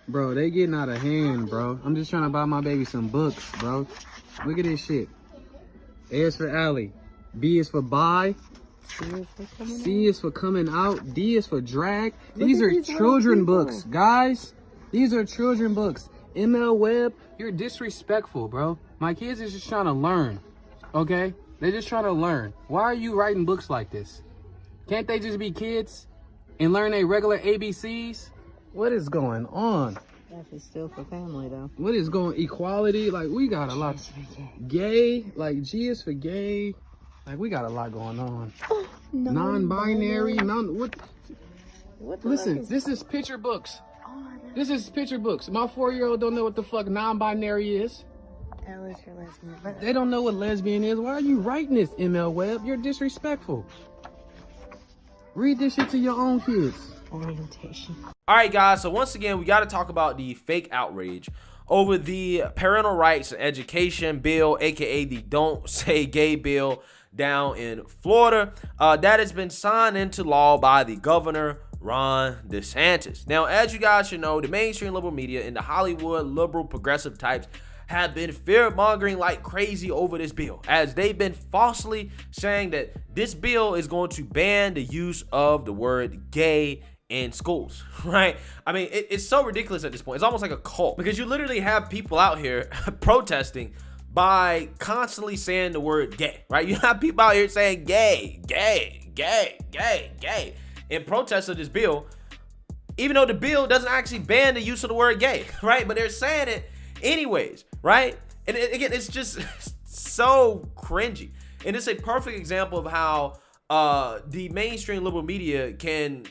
Bro, they getting out of hand, bro. I'm just trying to buy my baby some books, bro. Look at this shit. A is for alley. B is for buy. C is for coming out. D is for drag. These are children books, guys. These are children books. ML Webb, you're disrespectful, bro. My kids is just trying to learn, okay? They're just trying to learn. Why are you writing books like this? Can't they just be kids and learn their regular ABCs? What is going on? F is still for family, though. What is going equality? Like, we got a lot. Gay, like G is for gay. Like, we got a lot going on. Oh, non-binary, what? Listen, this is picture books. Oh, This is picture books. My 4-year-old don't know what the fuck non-binary is. L is for lesbian. They don't know what lesbian is. Why are you writing this, ML Webb? You're disrespectful. Read this shit to your own kids. Orientation. All right, guys. So once again, we got to talk about the fake outrage over the parental rights and education bill, aka the Don't Say Gay bill down in Florida. That has been signed into law by the governor, Ron DeSantis. Now, as you guys should know, the mainstream liberal media and the Hollywood liberal progressive types have been fear-mongering like crazy over this bill, as they've been falsely saying that this bill is going to ban the use of the word gay in schools, right? I mean, it's so ridiculous at this point. It's almost like a cult, because you literally have people out here protesting by constantly saying the word gay, right? You have people out here saying gay, gay, gay, gay, gay in protest of this bill, even though the bill doesn't actually ban the use of the word gay, right? But they're saying it anyways, right? And again, it's just so cringy. And it's a perfect example of how the mainstream liberal media can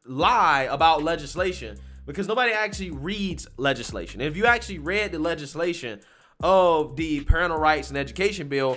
lie about legislation, because nobody actually reads legislation. And if you actually read the legislation of the parental rights and education bill,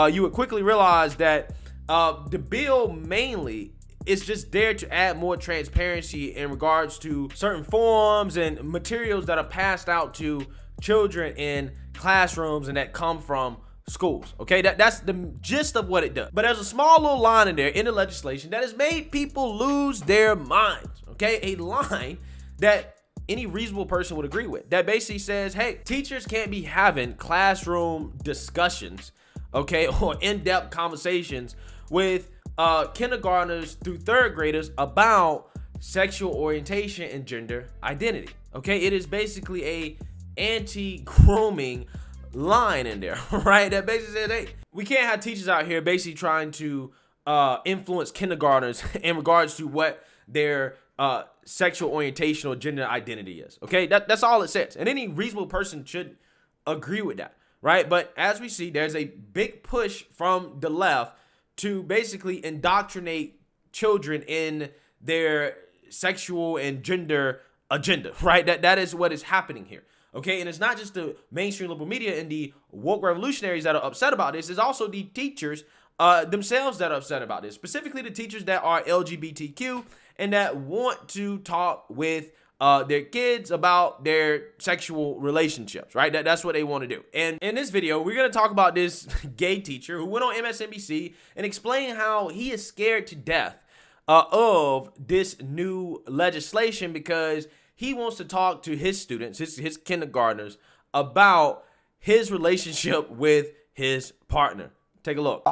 you would quickly realize that the bill mainly is just there to add more transparency in regards to certain forms and materials that are passed out to children in classrooms and that come from schools. Okay, that's the gist of what it does. But there's a small little line in there in the legislation that has made people lose their minds. Okay, a line that any reasonable person would agree with, that basically says, hey, teachers can't be having classroom discussions, okay, or in-depth conversations with kindergartners through third graders about sexual orientation and gender identity. Okay, it is basically a anti-grooming line in there, right? That basically says, hey, we can't have teachers out here basically trying to influence kindergartners in regards to what their sexual orientation or gender identity is. Okay, that's all it says, and any reasonable person should agree with that, right? But as we see, there's a big push from the left to basically indoctrinate children in their sexual and gender agenda, right? That is what is happening here. Okay, and it's not just the mainstream liberal media and the woke revolutionaries that are upset about this. It's also the teachers themselves that are upset about this, specifically the teachers that are LGBTQ and that want to talk with their kids about their sexual relationships, right? That's what they want to do. And in this video, we're going to talk about this gay teacher who went on MSNBC and explain how he is scared to death of this new legislation, because he wants to talk to his students, his kindergartners, about his relationship with his partner. Take a look.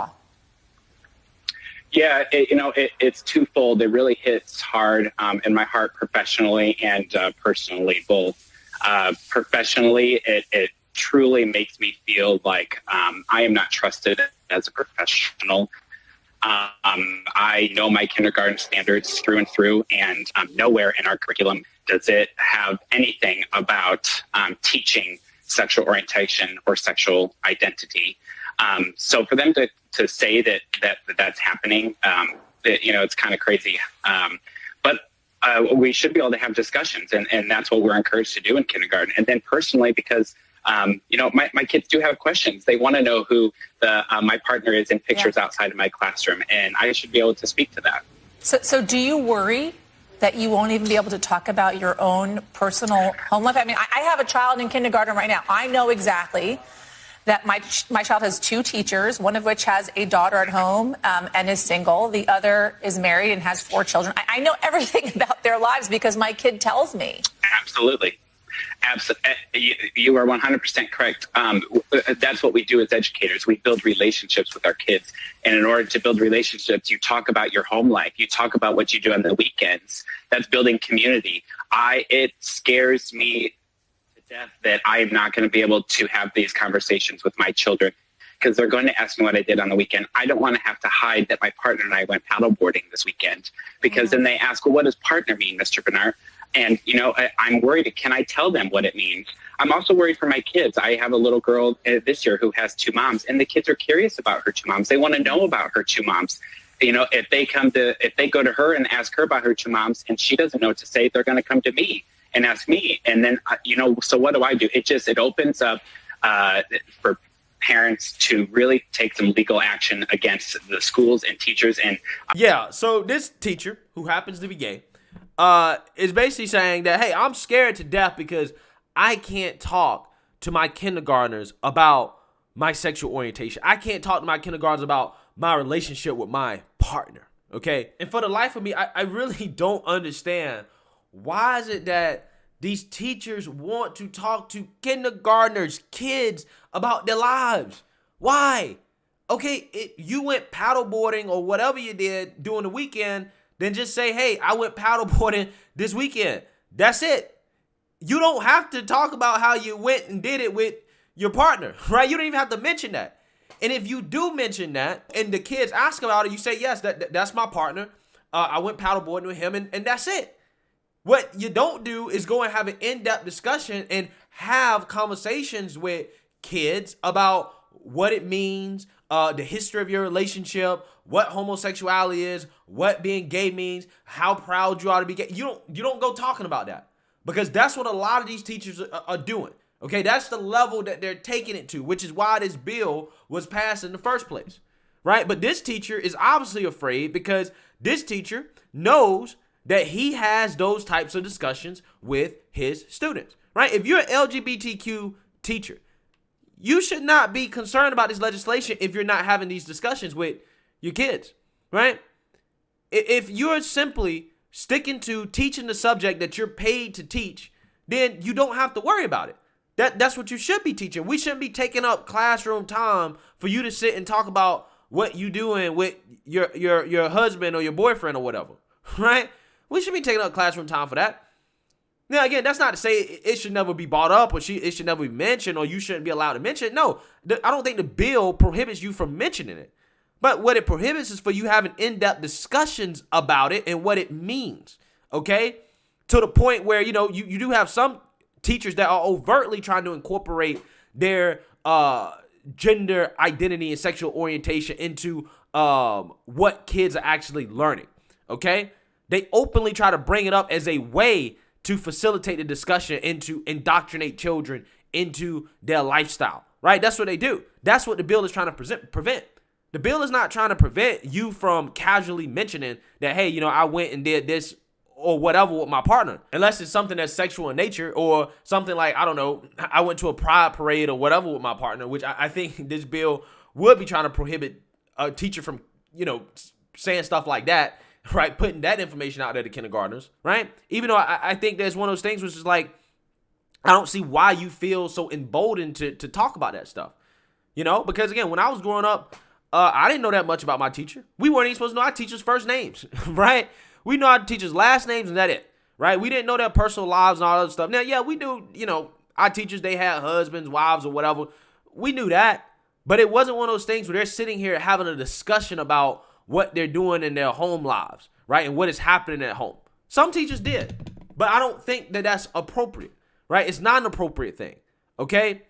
Yeah, it's twofold. It really hits hard in my heart, professionally and personally, both. Professionally, it truly makes me feel like I am not trusted as a professional. I know my kindergarten standards through and through, and nowhere in our curriculum does it have anything about teaching sexual orientation or sexual identity. So for them to say that's happening, it's kind of crazy. But we should be able to have discussions, and that's what we're encouraged to do in kindergarten. And then personally, because my kids do have questions. They want to know who my partner is in pictures outside of my classroom, and I should be able to speak to that. So do you worry that you won't even be able to talk about your own personal home life? I mean, I have a child in kindergarten right now. I know exactly that my child has two teachers, one of which has a daughter at home and is single. The other is married and has 4 children. I know everything about their lives because my kid tells me. Absolutely. Absolutely, you are 100% correct. That's what we do as educators. We build relationships with our kids, and in order to build relationships, you talk about your home life. You talk about what you do on the weekends. That's building community. It scares me to death that I am not going to be able to have these conversations with my children, because they're going to ask me what I did on the weekend. I don't want to have to hide that my partner and I went paddleboarding this weekend, because then they ask, well, what does partner mean, Mr. Bernard? And, I'm worried. Can I tell them what it means? I'm also worried for my kids. I have a little girl this year who has two moms, and the kids are curious about her two moms. They want to know about her two moms. If they go to her and ask her about her two moms and she doesn't know what to say, they're going to come to me and ask me. And then, so what do? It opens up for parents to really take some legal action against the schools and teachers. And yeah, so this teacher, who happens to be gay, is basically saying that, hey, I'm scared to death because I can't talk to my kindergartners about my sexual orientation. I can't talk to my kindergartners about my relationship with my partner, okay? And for the life of me, I really don't understand, why is it that these teachers want to talk to kindergartners, kids, about their lives? Why? Okay, you went paddleboarding or whatever you did during the weekend, then just say, hey, I went paddleboarding this weekend. That's it. You don't have to talk about how you went and did it with your partner, right? You don't even have to mention that. And if you do mention that and the kids ask about it, you say, yes, that's my partner. I went paddleboarding with him, and that's it. What you don't do is go and have an in-depth discussion and have conversations with kids about what it means, the history of your relationship, what homosexuality is, what being gay means, how proud you are to be gay. You don't go talking about that, because that's what a lot of these teachers are doing. Okay, that's the level that they're taking it to, which is why this bill was passed in the first place, right? But this teacher is obviously afraid, because this teacher knows that he has those types of discussions with his students, right? If you're an LGBTQ teacher, you should not be concerned about this legislation if you're not having these discussions with your kids, right? If you're simply sticking to teaching the subject that you're paid to teach, then you don't have to worry about it. That's what you should be teaching. We shouldn't be taking up classroom time for you to sit and talk about what you doing with your husband or your boyfriend or whatever, right? We should be taking up classroom time for that. Now, again, that's not to say it should never be brought up, or it should never be mentioned, or you shouldn't be allowed to mention it. No, I don't think the bill prohibits you from mentioning it. But what it prohibits is for you having in-depth discussions about it and what it means, okay? To the point where, you do have some teachers that are overtly trying to incorporate their gender identity and sexual orientation into what kids are actually learning, okay? They openly try to bring it up as a way to facilitate the discussion and to indoctrinate children into their lifestyle, right? That's what they do. That's what the bill is trying to prevent. The bill is not trying to prevent you from casually mentioning that, hey, I went and did this or whatever with my partner, unless it's something that's sexual in nature, or something like, I don't know, I went to a pride parade or whatever with my partner, which I think this bill would be trying to prohibit a teacher from, saying stuff like that, right? Putting that information out there to kindergartners, right? Even though I think there's one of those things which is like, I don't see why you feel so emboldened to talk about that stuff, because again, when I was growing up, I didn't know that much about my teacher. We weren't even supposed to know our teachers' first names, right? We know our teachers' last names and that's it, right? We didn't know their personal lives and all that other stuff. Now, yeah, we knew, our teachers, they had husbands, wives, or whatever. We knew that, but it wasn't one of those things where they're sitting here having a discussion about what they're doing in their home lives, right? And what is happening at home. Some teachers did, but I don't think that that's appropriate, right? It's not an appropriate thing, okay?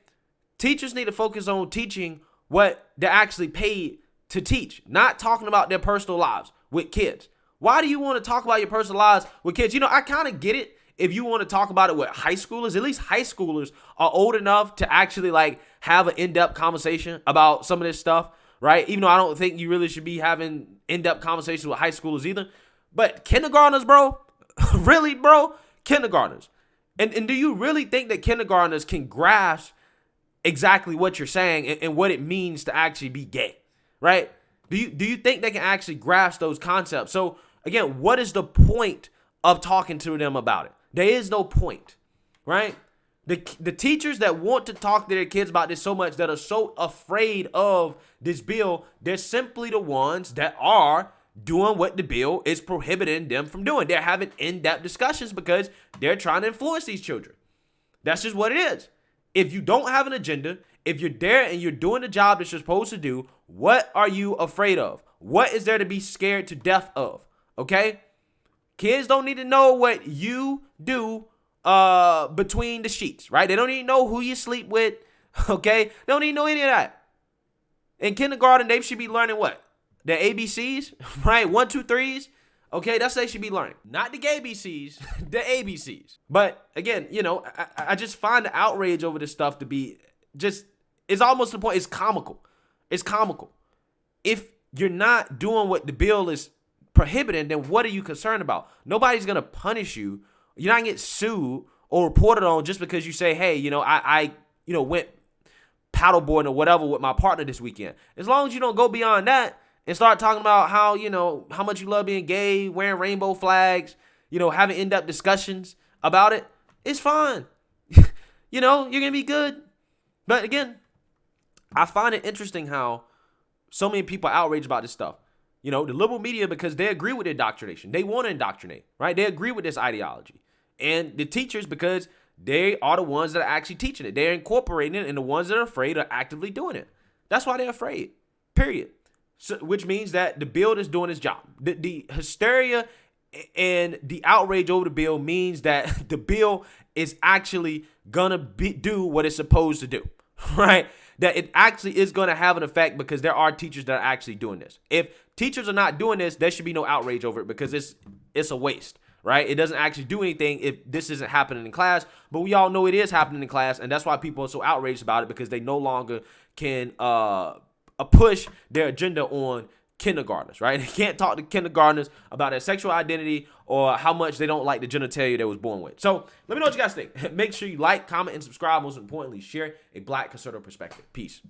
Teachers need to focus on teaching what they're actually paid to teach, not talking about their personal lives with kids. Why do you want to talk about your personal lives with kids? I kind of get it if you want to talk about it with high schoolers. At least high schoolers are old enough to actually have an in-depth conversation about some of this stuff, right? Even though I don't think you really should be having in-depth conversations with high schoolers either. But kindergartners, bro, really, bro, kindergartners. And do you really think that kindergartners can grasp exactly what you're saying and what it means to actually be gay, right? Do you think they can actually grasp those concepts? So again, what is the point of talking to them about it? There is no point, right? The teachers that want to talk to their kids about this so much, that are so afraid of this bill, they're simply the ones that are doing what the bill is prohibiting them from doing. They're having in-depth discussions because they're trying to influence these children. That's just what it is. If you don't have an agenda, if you're there and you're doing the job that you're supposed to do, what are you afraid of? What is there to be scared to death of? Okay? Kids don't need to know what you do between the sheets, right? They don't need to know who you sleep with, okay? They don't need to know any of that. In kindergarten, they should be learning what? The ABCs, right? 1, 2, 3s. Okay, that's what they should be learning. Not the gay BCs, the ABCs. But again, you know, I just find the outrage over this stuff to be just, it's almost to the point, it's comical. It's comical. If you're not doing what the bill is prohibiting, then what are you concerned about? Nobody's going to punish you. You're not going to get sued or reported on just because you say, hey, you know, I went paddleboarding or whatever with my partner this weekend. As long as you don't go beyond that and start talking about how, you know, how much you love being gay, wearing rainbow flags, you know, having in-depth discussions about it, it's fine. You know, you're going to be good. But again, I find it interesting how so many people are outraged about this stuff. You know, the liberal media, because they agree with indoctrination. They want to indoctrinate, right? They agree with this ideology. And the teachers, because they are the ones that are actually teaching it. They're incorporating it, and the ones that are afraid are actively doing it. That's why they're afraid, period. So, which means that the bill is doing its job. The hysteria and the outrage over the bill means that the bill is actually going to do what it's supposed to do, right? That it actually is going to have an effect because there are teachers that are actually doing this. If teachers are not doing this, there should be no outrage over it because it's a waste, right? It doesn't actually do anything if this isn't happening in class, but we all know it is happening in class, and that's why people are so outraged about it, because they no longer can push their agenda on kindergartners, right? They can't talk to kindergartners about their sexual identity or how much they don't like the genitalia they was born with. So let me know what you guys think. Make sure you like, comment, and subscribe. Most importantly, share a Black conservative perspective. Peace.